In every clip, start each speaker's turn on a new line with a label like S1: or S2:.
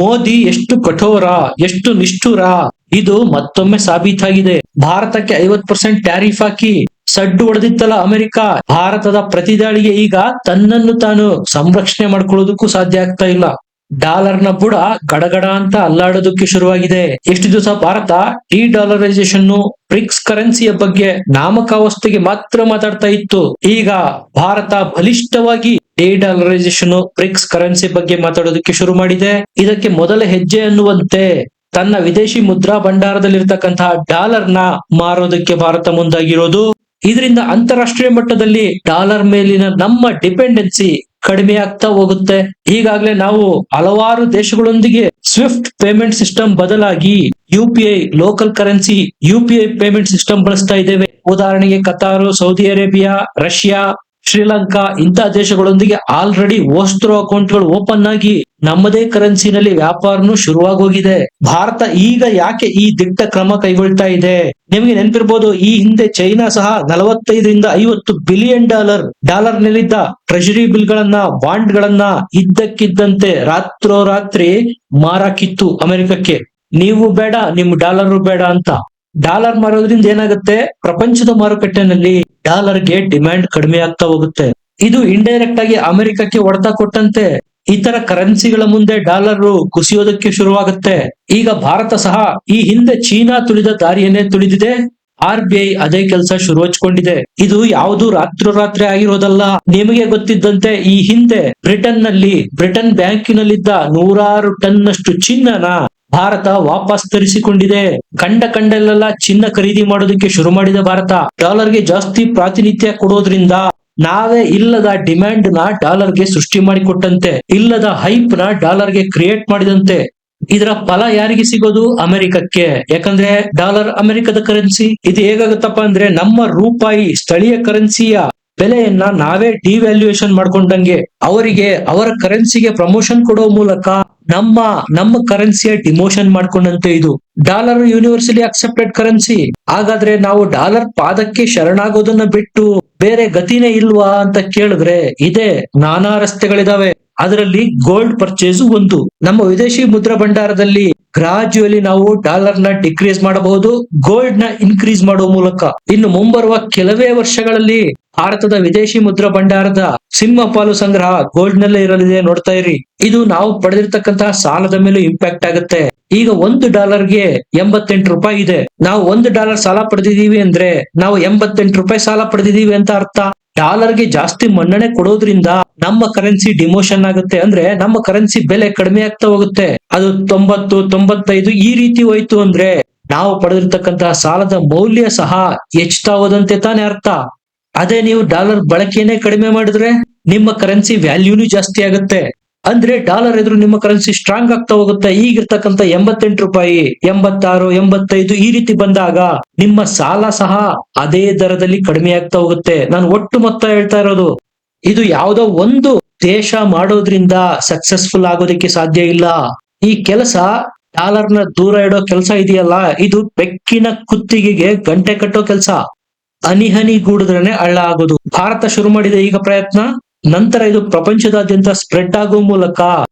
S1: ಮೋದಿ ಎಷ್ಟು ಕಠೋರ, ಎಷ್ಟು ನಿಷ್ಠುರ, ಇದು ಮತ್ತೊಮ್ಮೆ ಸಾಬೀತಾಗಿದೆ. ಭಾರತಕ್ಕೆ 50% ಟ್ಯಾರಿಫ್ ಹಾಕಿ ಸಡ್ಡು ಹೊಡೆದಿತ್ತಲ್ಲ ಅಮೆರಿಕ, ಭಾರತದ ಪ್ರತಿದಾಳಿಗೆ ಈಗ ತನ್ನನ್ನು ತಾನು ಸಂರಕ್ಷಣೆ ಮಾಡ್ಕೊಳ್ಳೋದಕ್ಕೂ ಸಾಧ್ಯ ಆಗ್ತಾ ಇಲ್ಲ. ಡಾಲರ್ನ ಬುಡ ಗಡಗಡ ಅಂತ ಅಲ್ಲಾಡೋದಕ್ಕೆ ಶುರುವಾಗಿದೆ. ಎಷ್ಟು ದಿವಸ ಭಾರತ ಡಿ ಡಾಲರೈಸೇಷನ್, ಬ್ರಿಕ್ಸ್ ಕರೆನ್ಸಿಯ ಬಗ್ಗೆ ನಾಮಕಾವಸ್ಥೆಗೆ ಮಾತ್ರ ಮಾತಾಡ್ತಾ ಇತ್ತು. ಈಗ ಭಾರತ ಬಲಿಷ್ಠವಾಗಿ ಡಿ ಡಾಲರೈಸೇಷನ್, ಬ್ರಿಕ್ಸ್ ಕರೆನ್ಸಿ ಬಗ್ಗೆ ಮಾತಾಡೋದಕ್ಕೆ ಶುರು ಮಾಡಿದೆ. ಇದಕ್ಕೆ ಮೊದಲ ಹೆಜ್ಜೆ ಅನ್ನುವಂತೆ ತನ್ನ ವಿದೇಶಿ ಮುದ್ರಾ ಭಂಡಾರದಲ್ಲಿರ್ತಕ್ಕಂತಹ ಡಾಲರ್ನ ಮಾರೋದಕ್ಕೆ ಭಾರತ ಮುಂದಾಗಿರೋದು. ಇದರಿಂದ ಅಂತಾರಾಷ್ಟ್ರೀಯ ಮಟ್ಟದಲ್ಲಿ ಡಾಲರ್ ಮೇಲಿನ ನಮ್ಮ ಡಿಪೆಂಡೆನ್ಸಿ ಕಡಿಮೆ ಆಗ್ತಾ ಹೋಗುತ್ತೆ. ಈಗಾಗಲೇ ನಾವು ಹಲವಾರು ದೇಶಗಳೊಂದಿಗೆ ಸ್ವಿಫ್ಟ್ ಪೇಮೆಂಟ್ ಸಿಸ್ಟಮ್ ಬದಲಾಗಿ UPI, local currency UPI payment system ಬಳಸ್ತಾ ಇದ್ದೇವೆ. ಉದಾಹರಣೆಗೆ ಕತಾರು, ಸೌದಿ ಅರೇಬಿಯಾ, ರಷ್ಯಾ, ಶ್ರೀಲಂಕಾ ಇಂತಹ ದೇಶಗಳೊಂದಿಗೆ ಆಲ್ರೆಡಿ ವೋಸ್ಟ್ರೋ ಅಕೌಂಟ್ಗಳು ಓಪನ್ ಆಗಿ ನಮ್ಮದೇ ಕರೆನ್ಸಿನಲ್ಲಿ ವ್ಯಾಪಾರನು ಶುರುವಾಗೋಗಿದೆ. ಭಾರತ ಈಗ ಯಾಕೆ ಈ ದಿಟ್ಟ ಕ್ರಮ ಕೈಗೊಳ್ತಾ ಇದೆ? ನಿಮಗೆ ನೆನಪಿರ್ಬೋದು, ಈ ಹಿಂದೆ ಚೈನಾ ಸಹ 45-50 ಬಿಲಿಯನ್ ಡಾಲರ್ ನಲ್ಲಿದ್ದ ಟ್ರೆಜರಿ ಬಿಲ್ ಗಳನ್ನ, ಬಾಂಡ್ ಗಳನ್ನ ಇದ್ದಕ್ಕಿದ್ದಂತೆ ರಾತ್ರೋರಾತ್ರಿ ಮಾರಾಕಿತ್ತು ಅಮೆರಿಕಕ್ಕೆ. ನೀವು ಬೇಡ, ನಿಮ್ ಡಾಲರ್ ಬೇಡ ಅಂತ. ಡಾಲರ್ ಮಾರೋದ್ರಿಂದ ಏನಾಗುತ್ತೆ? ಪ್ರಪಂಚದ ಮಾರುಕಟ್ಟೆನಲ್ಲಿ ಡಾಲರ್ಗೆ ಡಿಮ್ಯಾಂಡ್ ಕಡಿಮೆ ಆಗ್ತಾ ಹೋಗುತ್ತೆ. ಇದು ಇಂಡೈರೆಕ್ಟ್ ಆಗಿ ಅಮೆರಿಕಕ್ಕೆ ಹೊಡೆತ ಕೊಟ್ಟಂತೆ ಇತರ ಕರೆನ್ಸಿಗಳ ಮುಂದೆ ಡಾಲರ್ ಕುಸಿಯೋದಕ್ಕೆ ಶುರುವಾಗುತ್ತೆ. ಈಗ ಭಾರತ ಸಹ ಈ ಹಿಂದೆ ಚೀನಾ ತುಳಿದ ದಾರಿಯನ್ನೇ ತುಳಿದಿದೆ. RBI ಅದೇ ಕೆಲಸ ಶುರು ಹಚ್ಕೊಂಡಿದೆ. ಇದು ಯಾವುದು ರಾತ್ರೋರಾತ್ರಿ ಆಗಿರೋದಲ್ಲ. ನಿಮಗೆ ಗೊತ್ತಿದ್ದಂತೆ ಈ ಹಿಂದೆ ಬ್ರಿಟನ್ ಬ್ಯಾಂಕಿನಲ್ಲಿದ್ದ 100 ಟನ್ನಷ್ಟು ಚಿನ್ನನ ಭಾರತ ವಾಪಸ್ ತರಿಸಿಕೊಂಡಿದೆ. ಕಂಡೆಲ್ಲ ಚಿನ್ನ ಖರೀದಿ ಮಾಡೋದಕ್ಕೆ ಶುರು ಮಾಡಿದ ಭಾರತ. ಡಾಲರ್ಗೆ ಜಾಸ್ತಿ ಪ್ರಾತಿನಿಧ್ಯ ಕೊಡೋದ್ರಿಂದ ನಾವೇ ಇಲ್ಲದ ಡಿಮ್ಯಾಂಡ್ ನ ಡಾಲರ್ಗೆ ಸೃಷ್ಟಿ ಮಾಡಿಕೊಟ್ಟಂತೆ, ಇಲ್ಲದ ಹೈಪ್ ನ ಡಾಲರ್ಗೆ ಕ್ರಿಯೇಟ್ ಮಾಡಿದಂತೆ. ಇದರ ಫಲ ಯಾರಿಗೆ ಸಿಗೋದು? ಅಮೆರಿಕಕ್ಕೆ. ಯಾಕಂದ್ರೆ ಡಾಲರ್ ಅಮೆರಿಕದ ಕರೆನ್ಸಿ. ಇದು ಹೇಗಾಗುತ್ತಪ್ಪ ಅಂದ್ರೆ, ನಮ್ಮ ರೂಪಾಯಿ ಸ್ಥಳೀಯ ಕರೆನ್ಸಿಯ ಬೆಲೆಯನ್ನ ನಾವೇ ಡಿವ್ಯಾಲ್ಯೂಯೇಷನ್ ಮಾಡ್ಕೊಂಡಂಗೆ ಅವರಿಗೆ ಅವರ ಕರೆನ್ಸಿಗೆ ಪ್ರಮೋಷನ್ ಕೊಡೋ ಮೂಲಕ ನಮ್ಮ ಕರೆನ್ಸಿಯ ಡಿಮೋಷನ್ ಮಾಡ್ಕೊಂಡಂತೆ. ಇದು ಡಾಲರ್ ಯೂನಿವರ್ಸಲಿ ಅಕ್ಸೆಪ್ಟೆಡ್ ಕರೆನ್ಸಿ. ಹಾಗಾದ್ರೆ ನಾವು ಡಾಲರ್ ಪಾದಕ್ಕೆ ಶರಣಾಗೋದನ್ನ ಬಿಟ್ಟು ಬೇರೆ ಗತಿನೇ ಇಲ್ವಾ ಅಂತ ಕೇಳಿದ್ರೆ ಇದೆ. ನಾನಾ ರಸ್ತೆಗಳಿದಾವೆ. ಅದರಲ್ಲಿ ಗೋಲ್ಡ್ ಪರ್ಚೇಸ್ ಒಂದು. ನಮ್ಮ ವಿದೇಶಿ ಮುದ್ರಾ ಭಂಡಾರದಲ್ಲಿ ಗ್ರಾಜುಯಲಿ ನಾವು ಡಾಲರ್ ನ ಡಿಕ್ರೀಸ್ ಮಾಡಬಹುದು, ಗೋಲ್ಡ್ ನ ಇನ್ಕ್ರೀಸ್ ಮಾಡುವ ಮೂಲಕ. ಇನ್ನು ಮುಂಬರುವ ಕೆಲವೇ ವರ್ಷಗಳಲ್ಲಿ ಭಾರತದ ವಿದೇಶಿ ಮುದ್ರಾ ಭಂಡಾರದ ಸಿಂಹಪಾಲು ಸಂಗ್ರಹ ಗೋಲ್ಡ್ ನಲ್ಲೇ ಇರಲಿದೆ. ನೋಡ್ತಾ ಇರಿ. ಇದು ನಾವು ಪಡೆದಿರ್ತಕ್ಕಂತಹ ಸಾಲದ ಮೇಲೆ ಇಂಪ್ಯಾಕ್ಟ್ ಆಗುತ್ತೆ. ಈಗ $1ಗೆ 88 ರೂಪಾಯಿ ಇದೆ. ನಾವು $1 ಸಾಲ ಪಡೆದಿದೀವಿ ಅಂದ್ರೆ ನಾವು 88 ರೂಪಾಯಿ ಸಾಲ ಪಡೆದಿದೀವಿ ಅಂತ ಅರ್ಥ. ಡಾಲರ್ಗೆ ಜಾಸ್ತಿ ಮನ್ನಣೆ ಕೊಡೋದ್ರಿಂದ ನಮ್ಮ ಕರೆನ್ಸಿ ಡಿಮೋಷನ್ ಆಗುತ್ತೆ. ಅಂದ್ರೆ ನಮ್ಮ ಕರೆನ್ಸಿ ಬೆಲೆ ಕಡಿಮೆ ಆಗ್ತಾ ಹೋಗುತ್ತೆ. ಅದು 90, 95 ಈ ರೀತಿ ಹೋಯ್ತು ಅಂದ್ರೆ ನಾವು ಪಡೆದಿರ್ತಕ್ಕಂತಹ ಸಾಲದ ಮೌಲ್ಯ ಸಹ ಹೆಚ್ಚುತ್ತಾ ಹೋದಂತೆ ತಾನೇ ಅರ್ಥ. ಅದೇ ನೀವು ಡಾಲರ್ ಬಳಕೆನೇ ಕಡಿಮೆ ಮಾಡಿದ್ರೆ ನಿಮ್ಮ ಕರೆನ್ಸಿ ವ್ಯಾಲ್ಯೂನು ಜಾಸ್ತಿ ಆಗುತ್ತೆ. ಅಂದ್ರೆ ಡಾಲರ್ ಎದುರು ನಿಮ್ಮ ಕರೆನ್ಸಿ ಸ್ಟ್ರಾಂಗ್ ಆಗ್ತಾ ಹೋಗುತ್ತೆ. ಈಗಿರ್ತಕ್ಕಂಥ 88 ರೂಪಾಯಿ, 86, 85 ಈ ರೀತಿ ಬಂದಾಗ ನಿಮ್ಮ ಸಾಲ ಸಹ ಅದೇ ದರದಲ್ಲಿ ಕಡಿಮೆ ಆಗ್ತಾ ಹೋಗುತ್ತೆ. ನಾನು ಒಟ್ಟು ಮೊತ್ತ ಹೇಳ್ತಾ ಇರೋದು. ಇದು ಯಾವುದೋ ಒಂದು ದೇಶ ಮಾಡೋದ್ರಿಂದ ಸಕ್ಸಸ್ಫುಲ್ ಆಗೋದಕ್ಕೆ ಸಾಧ್ಯ ಇಲ್ಲ. ಈ ಕೆಲಸ ಡಾಲರ್ನ ದೂರ ಇಡೋ ಕೆಲಸ ಇದೆಯಲ್ಲ, ಇದು ಬೆಕ್ಕಿನ ಕುತ್ತಿಗೆಗೆ ಗಂಟೆ ಕಟ್ಟೋ ಕೆಲಸ. ಹನಿ ಗೂಡಿದ್ರೇನೆ ಹಳ್ಳ ಆಗೋದು. ಭಾರತ ಶುರು ಮಾಡಿದೆ ಈಗ ಪ್ರಯತ್ನ. ನಂತರ ಇದು ಪ್ರಪಂಚದಾದ್ಯಂತ ಸ್ಪ್ರೆಡ್ ಆಗೋ ಮೂಲಕ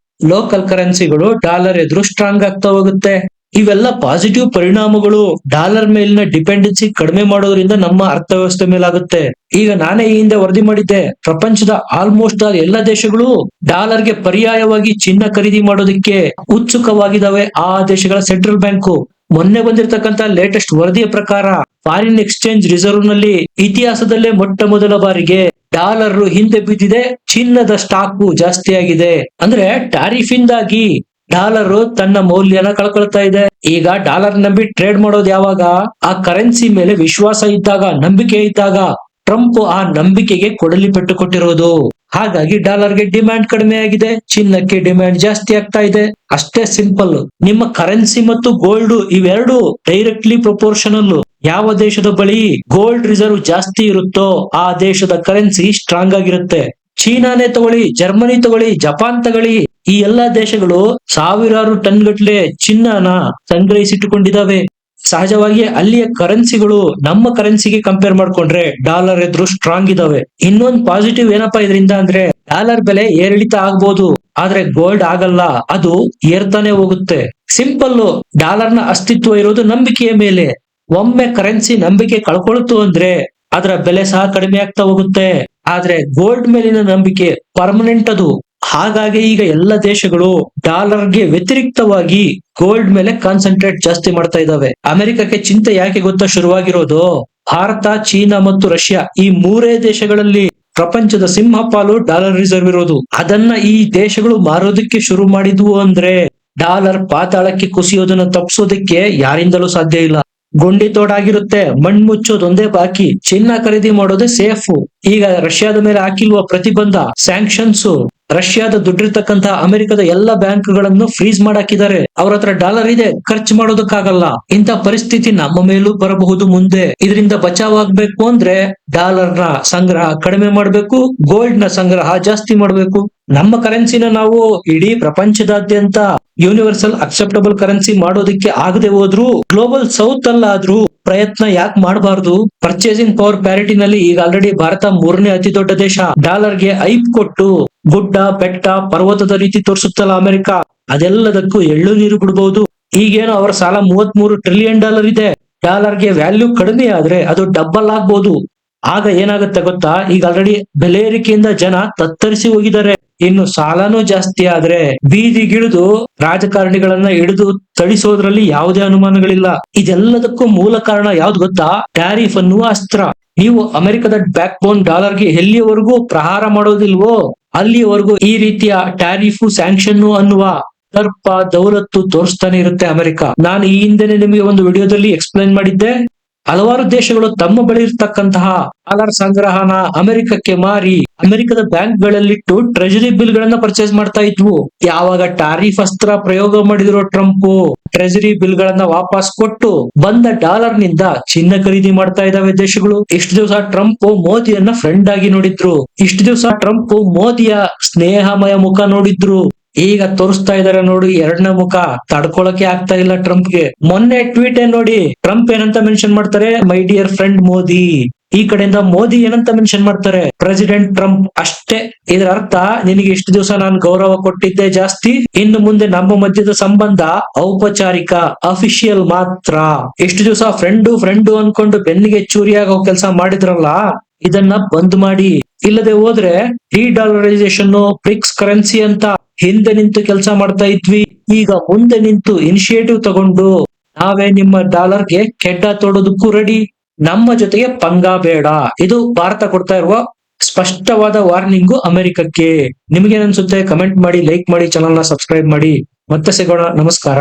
S1: ಲೋಕಲ್ ಕರೆನ್ಸಿಗಳು ಡಾಲರ್ ಎದುರು ಸ್ಟ್ರಾಂಗ್ ಆಗ್ತಾ ಹೋಗುತ್ತೆ. ಇವೆಲ್ಲ ಪಾಸಿಟಿವ್ ಪರಿಣಾಮಗಳು ಡಾಲರ್ ಮೇಲಿನ ಡಿಪೆಂಡೆನ್ಸಿ ಕಡಿಮೆ ಮಾಡೋದ್ರಿಂದ ನಮ್ಮ ಅರ್ಥವ್ಯವಸ್ಥೆ ಮೇಲಾಗುತ್ತೆ. ಈಗ ನಾನೇ ಈ ಹಿಂದೆ ವರದಿ ಮಾಡಿದ್ದೆ, ಪ್ರಪಂಚದ ಆಲ್ಮೋಸ್ಟ್ ಎಲ್ಲ ದೇಶಗಳು ಡಾಲರ್ಗೆ ಪರ್ಯಾಯವಾಗಿ ಚಿನ್ನ ಖರೀದಿ ಮಾಡೋದಕ್ಕೆ ಉತ್ಸುಕವಾಗಿದ್ದಾವೆ. ಆ ದೇಶಗಳ ಸೆಂಟ್ರಲ್ ಬ್ಯಾಂಕು ಮೊನ್ನೆ ಬಂದಿರತಕ್ಕಂತ ಲೇಟೆಸ್ಟ್ ವರದಿಯ ಪ್ರಕಾರ ಫಾರಿನ್ ಎಕ್ಸ್ಚೇಂಜ್ ರಿಸರ್ವ್ ನಲ್ಲಿ ಇತಿಹಾಸದಲ್ಲೇ ಮೊಟ್ಟ ಮೊದಲ ಬಾರಿಗೆ ಡಾಲರ್ ಹಿಂದೆ ಬಿದ್ದಿದೆ, ಚಿನ್ನದ ಸ್ಟಾಕ್ ಜಾಸ್ತಿ ಆಗಿದೆ. ಅಂದ್ರೆ ಟ್ಯಾರಿಫ್ ಇಂದಾಗಿ ಡಾಲರ್ ತನ್ನ ಮೌಲ್ಯನ ಕಳ್ಕೊಳ್ತಾ ಇದೆ. ಈಗ ಡಾಲರ್ ನಂಬಿ ಟ್ರೇಡ್ ಮಾಡೋದು ಯಾವಾಗ? ಆ ಕರೆನ್ಸಿ ಮೇಲೆ ವಿಶ್ವಾಸ ಇದ್ದಾಗ, ನಂಬಿಕೆ ಇದ್ದಾಗ. ಟ್ರಂಪ್ ಆ ನಂಬಿಕೆಗೆ ಕೊಡಲಿ ಪೆಟ್ಟು ಕೊಟ್ಟಿರೋದು. ಹಾಗಾಗಿ ಡಾಲರ್ಗೆ ಡಿಮ್ಯಾಂಡ್ ಕಡಿಮೆ ಆಗಿದೆ, ಚಿನ್ನಕ್ಕೆ ಡಿಮ್ಯಾಂಡ್ ಜಾಸ್ತಿ ಆಗ್ತಾ ಇದೆ. ಅಷ್ಟೇ ಸಿಂಪಲ್. ನಿಮ್ಮ ಕರೆನ್ಸಿ ಮತ್ತು ಗೋಲ್ಡ್ ಇವೆರಡು ಡೈರೆಕ್ಟ್ಲಿ ಪ್ರಪೋರ್ಷನಲ್. ಯಾವ ದೇಶದ ಬಳಿ ಗೋಲ್ಡ್ ರಿಸರ್ವ್ ಜಾಸ್ತಿ ಇರುತ್ತೋ ಆ ದೇಶದ ಕರೆನ್ಸಿ ಸ್ಟ್ರಾಂಗ್ ಆಗಿರುತ್ತೆ. ಚೀನಾನೇ ತಗೊಳ್ಳಿ, ಜರ್ಮನಿ ತಗೊಳ್ಳಿ, ಜಪಾನ್ ತಗೊಳ್ಳಿ, ಈ ಎಲ್ಲಾ ದೇಶಗಳು ಸಾವಿರಾರು ಟನ್ ಗಟ್ಲೆ ಚಿನ್ನನ ಸಂಗ್ರಹಿಸಿಟ್ಟುಕೊಂಡಿದ್ದಾವೆ. ಸಹಜವಾಗಿ ಅಲ್ಲಿಯ ಕರೆನ್ಸಿಗಳು ನಮ್ಮ ಕರೆನ್ಸಿಗೆ ಕಂಪೇರ್ ಮಾಡ್ಕೊಂಡ್ರೆ ಡಾಲರ್ ಎದುರು ಸ್ಟ್ರಾಂಗ್ ಇದಾವೆ. ಇನ್ನೊಂದು ಪಾಸಿಟಿವ್ ಏನಪ್ಪಾ ಇದರಿಂದ ಅಂದ್ರೆ ಡಾಲರ್ ಬೆಲೆ ಏರಿಳಿತ ಆಗ್ಬೋದು, ಆದ್ರೆ ಗೋಲ್ಡ್ ಆಗಲ್ಲ, ಅದು ಏರ್ತಾನೆ ಹೋಗುತ್ತೆ. ಸಿಂಪಲ್, ಡಾಲರ್ ನ ಅಸ್ತಿತ್ವ ಇರೋದು ನಂಬಿಕೆಯ ಮೇಲೆ. ಒಮ್ಮೆ ಕರೆನ್ಸಿ ನಂಬಿಕೆ ಕಳ್ಕೊಳ್ತು ಅಂದ್ರೆ ಅದರ ಬೆಲೆ ಸಹ ಕಡಿಮೆ ಆಗ್ತಾ ಹೋಗುತ್ತೆ. ಆದ್ರೆ ಗೋಲ್ಡ್ ಮೇಲಿನ ನಂಬಿಕೆ ಪರ್ಮನೆಂಟ್ ಅದು. ಹಾಗಾಗಿ ಈಗ ಎಲ್ಲ ದೇಶಗಳು ಡಾಲರ್ಗೆ ವ್ಯತಿರಿಕ್ತವಾಗಿ ಗೋಲ್ಡ್ ಮೇಲೆ ಕಾನ್ಸಂಟ್ರೇಟ್ ಜಾಸ್ತಿ ಮಾಡ್ತಾ ಇದಾವೆ. ಅಮೆರಿಕಕ್ಕೆ ಚಿಂತೆ ಯಾಕೆ ಗೊತ್ತಾ ಶುರುವಾಗಿರೋದು? ಭಾರತ, ಚೀನಾ ಮತ್ತು ರಷ್ಯಾ ಈ ಮೂರೇ ದೇಶಗಳಲ್ಲಿ ಪ್ರಪಂಚದ ಸಿಂಹಪಾಲು ಡಾಲರ್ ರಿಸರ್ವ್ ಇರೋದು. ಅದನ್ನ ಈ ದೇಶಗಳು ಮಾರೋದಕ್ಕೆ ಶುರು ಮಾಡಿದ್ವು ಅಂದ್ರೆ ಡಾಲರ್ ಪಾತಾಳಕ್ಕೆ ಕುಸಿಯೋದನ್ನ ತಪ್ಪಿಸೋದಕ್ಕೆ ಯಾರಿಂದಲೂ ಸಾಧ್ಯ ಇಲ್ಲ. ಗುಂಡಿ ತೋಡಾಗಿರುತ್ತೆ, ಮಣ್ಣು ಮುಚ್ಚೋದೊಂದೇ ಬಾಕಿ, ಚಿನ್ನ ಖರೀದಿ ಮಾಡೋದೇ ಸೇಫ್. ಈಗ ರಷ್ಯಾದ ಮೇಲೆ ಹಾಕಿಲ್ವ ಪ್ರತಿಬಂಧ, ಸ್ಯಾಂಕ್ಷನ್ಸ್, ರಷ್ಯಾದ ದುಡ್ಡಿರ್ತಕ್ಕಂತಹ ಅಮೆರಿಕದ ಎಲ್ಲ ಬ್ಯಾಂಕ್ಗಳನ್ನು ಫ್ರೀಸ್ ಮಾಡಾಕಿದ್ದಾರೆ. ಅವ್ರ ಹತ್ರ ಡಾಲರ್ ಇದೆ, ಖರ್ಚು ಮಾಡೋದಕ್ಕಾಗಲ್ಲ. ಇಂಥ ಪರಿಸ್ಥಿತಿ ನಮ್ಮ ಮೇಲೂ ಬರಬಹುದು ಮುಂದೆ. ಇದರಿಂದ ಬಚಾವ್ ಆಗ್ಬೇಕು ಅಂದ್ರೆ ಡಾಲರ್ ನ ಸಂಗ್ರಹ ಕಡಿಮೆ ಮಾಡ್ಬೇಕು, ಗೋಲ್ಡ್ ನ ಸಂಗ್ರಹ ಜಾಸ್ತಿ ಮಾಡ್ಬೇಕು. ನಮ್ಮ ಕರೆನ್ಸಿನ ನಾವು ಇಡೀ ಪ್ರಪಂಚದಾದ್ಯಂತ ಯೂನಿವರ್ಸಲ್ ಅಕ್ಸೆಪ್ಟಬಲ್ ಕರೆನ್ಸಿ ಮಾಡೋದಕ್ಕೆ ಆಗದೆ ಹೋದ್ರು ಗ್ಲೋಬಲ್ ಸೌತ್ ಅಲ್ಲಾದ್ರೂ ಪ್ರಯತ್ನ ಯಾಕೆ ಮಾಡಬಾರ್ದು? ಪರ್ಚೇಸಿಂಗ್ ಪವರ್ ಪ್ಯಾರಿಟಿನಲ್ಲಿ ಈಗ ಆಲ್ರೆಡಿ ಭಾರತ 3ನೇ ಅತಿ ದೊಡ್ಡ ದೇಶ. ಡಾಲರ್ಗೆ ಐಪ್ ಕೊಟ್ಟು ಗುಡ್ಡ ಬೆಟ್ಟ ಪರ್ವತದ ರೀತಿ ತೋರಿಸುತ್ತಲ್ಲ ಅಮೆರಿಕ, ಅದೆಲ್ಲದಕ್ಕೂ ಎಳ್ಳು ನೀರು ಬಿಡಬಹುದು. ಈಗೇನು ಅವರ ಸಾಲ $33 ಟ್ರಿಲಿಯನ್ ಇದೆ. ಡಾಲರ್ಗೆ ವ್ಯಾಲ್ಯೂ ಕಡಿಮೆ ಆದ್ರೆ ಅದು ಡಬಲ್ ಆಗ್ಬಹುದು. ಆಗ ಏನಾಗುತ್ತೆ ಗೊತ್ತಾ? ಈಗ ಆಲ್ರೆಡಿ ಬೆಲೆ ಏರಿಕೆಯಿಂದ ಜನ ತತ್ತರಿಸಿ ಹೋಗಿದ್ದಾರೆ. ಇನ್ನು ಸಾಲನೂ ಜಾಸ್ತಿ ಆದ್ರೆ ಬೀದಿಗಿಳಿದು ರಾಜಕಾರಣಿಗಳನ್ನ ಹಿಡಿದು ಥಳಿಸೋದ್ರಲ್ಲಿ ಯಾವುದೇ ಅನುಮಾನಗಳಿಲ್ಲ. ಇದೆಲ್ಲದಕ್ಕೂ ಮೂಲ ಕಾರಣ ಯಾವ್ದು ಗೊತ್ತಾ? ಟ್ಯಾರಿಫ್ ಅನ್ನುವ ಅಸ್ತ್ರ. ನೀವು ಅಮೆರಿಕದ ಬ್ಯಾಕ್ ಬೋನ್ ಡಾಲರ್ಗೆ ಎಲ್ಲಿಯವರೆಗೂ ಪ್ರಹಾರ ಮಾಡೋದಿಲ್ವೋ ಅಲ್ಲಿಯವರೆಗೂ ಈ ರೀತಿಯ ಟ್ಯಾರಿಫ್, ಸ್ಯಾಂಕ್ಷನ್ ಅನ್ನುವ ದರ್ಪ ದೌಲತ್ತು ತೋರಿಸ್ತಾನೆ ಇರುತ್ತೆ ಅಮೆರಿಕ. ನಾನು ಈ ಹಿಂದೆನೆ ನಿಮಗೆ ಒಂದು ವಿಡಿಯೋದಲ್ಲಿ ಎಕ್ಸ್ಪ್ಲೈನ್ ಮಾಡಿದ್ದೆ. ಹಲವಾರು ದೇಶಗಳು ತಮ್ಮ ಬಳಿ ಇರ್ತಕ್ಕಂತಹ ಡಾಲರ್ ಸಂಗ್ರಹನ ಅಮೆರಿಕಕ್ಕೆ ಮಾರಿ ಅಮೆರಿಕದ ಬ್ಯಾಂಕ್ ಗಳಲ್ಲಿಟ್ಟು ಟ್ರೆಜರಿ ಬಿಲ್ ಗಳನ್ನ ಪರ್ಚೇಸ್ ಮಾಡ್ತಾ ಇದ್ವು. ಯಾವಾಗ ಟಾರಿಫ್ ಅಸ್ತ್ರ ಪ್ರಯೋಗ ಮಾಡಿದ್ರು ಟ್ರಂಪ್, ಟ್ರೆಜರಿ ಬಿಲ್ ಗಳನ್ನ ವಾಪಸ್ ಕೊಟ್ಟು ಬಂದ ಡಾಲರ್ ನಿಂದ ಚಿನ್ನ ಖರೀದಿ ಮಾಡ್ತಾ ಇದಾವೆ ದೇಶಗಳು. ಇಷ್ಟು ದಿವಸ ಟ್ರಂಪ್ ಮೋದಿಯನ್ನ ಫ್ರೆಂಡ್ ಆಗಿ ನೋಡಿದ್ರು, ಇಷ್ಟು ದಿವಸ ಟ್ರಂಪ್ ಮೋದಿಯ ಸ್ನೇಹಮಯ ಮುಖ ನೋಡಿದ್ರು. ಈಗ ತೋರಿಸ್ತಾ ಇದಾರೆ ನೋಡಿ ಎರಡನೇ ಮುಖ. ತಡ್ಕೊಳಕ್ಕೆ ಆಗ್ತಾ ಇಲ್ಲ ಟ್ರಂಪ್ಗೆ. ಮೊನ್ನೆ ಟ್ವೀಟ್ ನೋಡಿ, ಟ್ರಂಪ್ ಏನಂತ ಮೆನ್ಷನ್ ಮಾಡ್ತಾರೆ? My dear friend Modi. ಈ ಕಡೆಯಿಂದ ಮೋದಿ ಏನಂತ ಮೆನ್ಷನ್ ಮಾಡ್ತಾರೆ? President Trump. ಅಷ್ಟೇ. ಇದರ ಅರ್ಥ, ನಿನಗೆ ಇಷ್ಟು ದಿವಸ ನಾನು ಗೌರವ ಕೊಟ್ಟಿದ್ದೆ ಜಾಸ್ತಿ, ಇನ್ನು ಮುಂದೆ ನಮ್ಮ ಮಧ್ಯದ ಸಂಬಂಧ ಔಪಚಾರಿಕ, ಅಫಿಷಿಯಲ್ ಮಾತ್ರ. ಇಷ್ಟು ದಿವಸ ಫ್ರೆಂಡು ಅನ್ಕೊಂಡು ಬೆನ್ನಿಗೆ ಚೂರಿಯಾಗೋ ಕೆಲಸ ಮಾಡಿದ್ರಲ್ಲ, ಇದನ್ನ ಬಂದ್ ಮಾಡಿ. ಇಲ್ಲದೆ ಹೋದ್ರೆ ಡಿ-ಡಾಲರೈಸೇಷನ್, ಬ್ರಿಕ್ಸ್ ಕರೆನ್ಸಿ ಅಂತ ಹಿಂದೆ ನಿಂತು ಕೆಲಸ ಮಾಡ್ತಾ ಇದ್ವಿ. ಈಗ ಮುಂದೆ ನಿಂತು ಇನಿಷಿಯೇಟಿವ್ ತಗೊಂಡು ನಾವೇ ನಿಮ್ಮ ಡಾಲರ್ಗೆ ಕೆಡ್ಡ ತೋಡೋದಕ್ಕೂ ರೆಡಿ. ನಮ್ಮ ಜೊತೆಗೆ ಪಂಗ ಬೇಡ. ಇದು ಭಾರತ ಕೊಡ್ತಾ ಇರುವ ಸ್ಪಷ್ಟವಾದ ವಾರ್ನಿಂಗು ಅಮೆರಿಕಕ್ಕೆ. ನಿಮ್ಗೇನ್ ಅನ್ಸುತ್ತೆ? ಕಮೆಂಟ್ ಮಾಡಿ, ಲೈಕ್ ಮಾಡಿ, ಚಾನಲ್ ನ ಸಬ್ಸ್ಕ್ರೈಬ್ ಮಾಡಿ. ಮತ್ತೆ ಸಿಗೋಣ. ನಮಸ್ಕಾರ.